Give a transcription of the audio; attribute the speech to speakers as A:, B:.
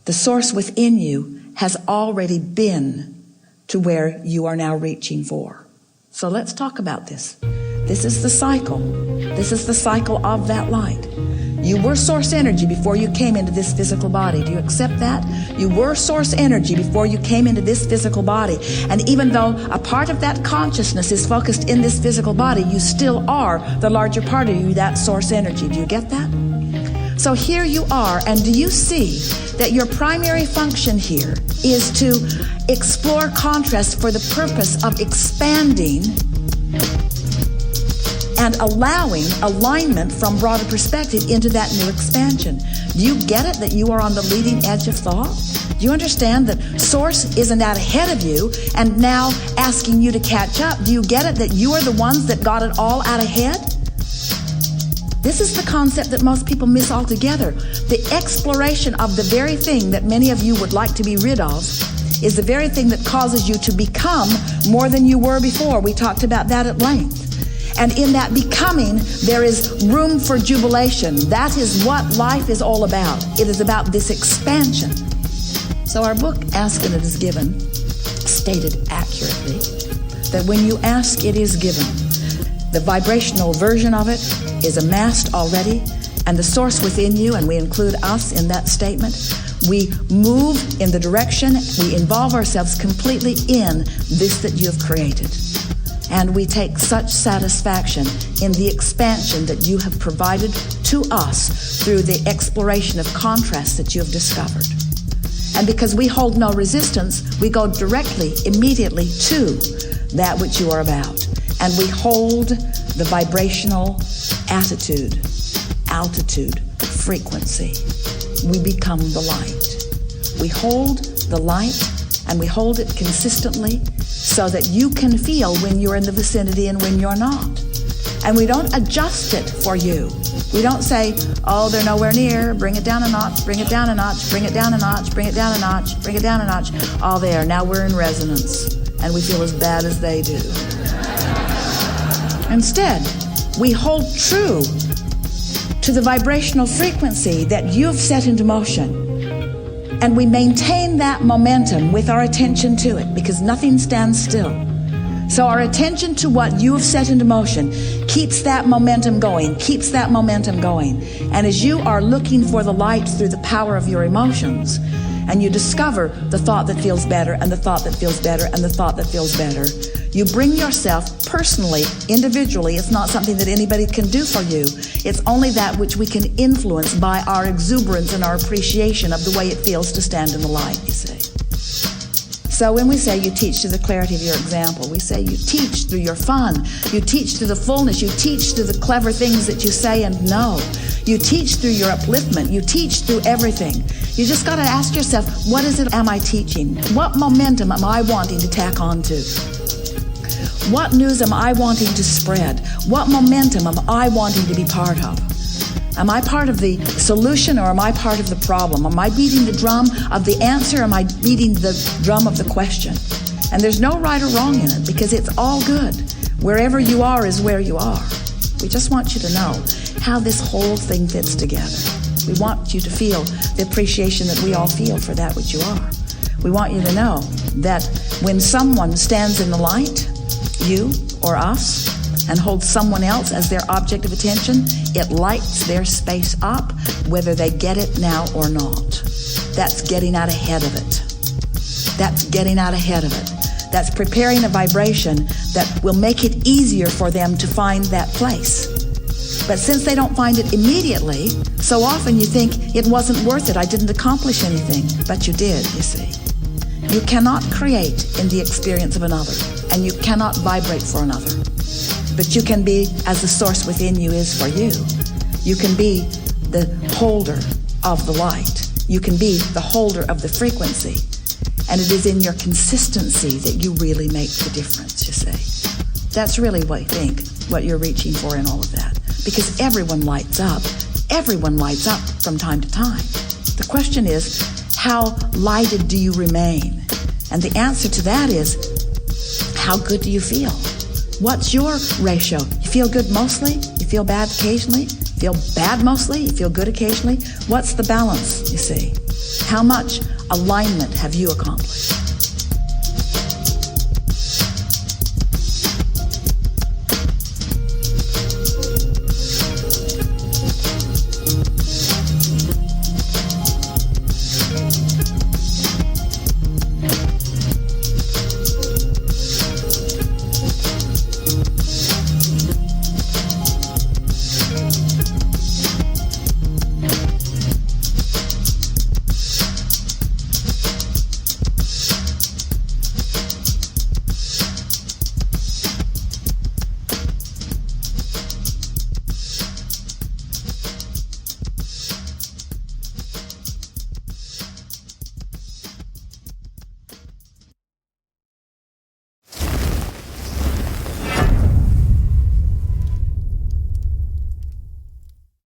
A: The source within you has already been to where you are now reaching for. So let's talk about this. This is the cycle. This is the cycle of that light. You were source energy before you came into this physical body. Do you accept that? You were source energy before you came into this physical body. And even though a part of that consciousness is focused in this physical body, you still are the larger part of you, that source energy. Do you get that? So here you are, and do you see that your primary function here is to explore contrast for the purpose of expanding and allowing alignment from broader perspective into that new expansion? Do you get it that you are on the leading edge of thought? Do you understand that Source isn't out ahead of you and now asking you to catch up? Do you get it that you are the ones that got it all out ahead? This is the concept that most people miss altogether. The exploration of the very thing that many of you would like to be rid of is the very thing that causes you to become more than you were before. We talked about that at length. And in that becoming, there is room for jubilation. That is what life is all about. It is about this expansion. So our book, Ask and It Is Given, stated accurately that when you ask, it is given. The vibrational version of it is amassed already, and the source within you, and we include us in that statement, we move in the direction, we involve ourselves completely in this that you have created. And we take such satisfaction in the expansion that you have provided to us through the exploration of contrast that you have discovered. And because we hold no resistance, we go directly, immediately to that which you are about. And we hold the vibrational attitude, altitude, frequency. We become the light. We hold the light, and we hold it consistently so that you can feel when you're in the vicinity and when you're not. And we don't adjust it for you. We don't say, oh, they're nowhere near, bring it down a notch, bring it down a notch, bring it down a notch, bring it down a notch, bring it down a notch. Oh, there, now we're in resonance, and we feel as bad as they do. Instead, we hold true to the vibrational frequency that you've set into motion. And we maintain that momentum with our attention to it, because nothing stands still. So our attention to what you have set into motion keeps that momentum going, keeps that momentum going. And as you are looking for the light through the power of your emotions, and you discover the thought that feels better, and the thought that feels better, and the thought that feels better, you bring yourself personally, individually. It's not something that anybody can do for you. It's only that which we can influence by our exuberance and our appreciation of the way it feels to stand in the light, you see. So when we say you teach through the clarity of your example, we say you teach through your fun, you teach through the fullness, you teach through the clever things that you say and know. You teach through your upliftment, you teach through everything. You just got to ask yourself, what is it am I teaching? What momentum am I wanting to tack on to? What news am I wanting to spread? What momentum am I wanting to be part of? Am I part of the solution, or am I part of the problem? Am I beating the drum of the answer, or am I beating the drum of the question? And there's no right or wrong in it, because it's all good. Wherever you are is where you are. We just want you to know how this whole thing fits together. We want you to feel the appreciation that we all feel for that which you are. We want you to know that when someone stands in the light, you or us, and holds someone else as their object of attention, it lights their space up, whether they get it now or not. That's getting out ahead of it. That's getting out ahead of it. That's preparing a vibration that will make it easier for them to find that place. But since they don't find it immediately, so often you think it wasn't worth it, I didn't accomplish anything. But you did, you see. You cannot create in the experience of another, and you cannot vibrate for another. But you can be as the source within you is for you. You can be the holder of the light. You can be the holder of the frequency. And it is in your consistency that you really make the difference, you see. That's really what I think, what you're reaching for in all of that. Because everyone lights up. Everyone lights up from time to time. The question is, how lighted do you remain? And the answer to that is, how good do you feel? What's your ratio? You feel good mostly? You feel bad occasionally? Feel bad mostly? You feel good occasionally? What's the balance, you see? How much alignment have you accomplished?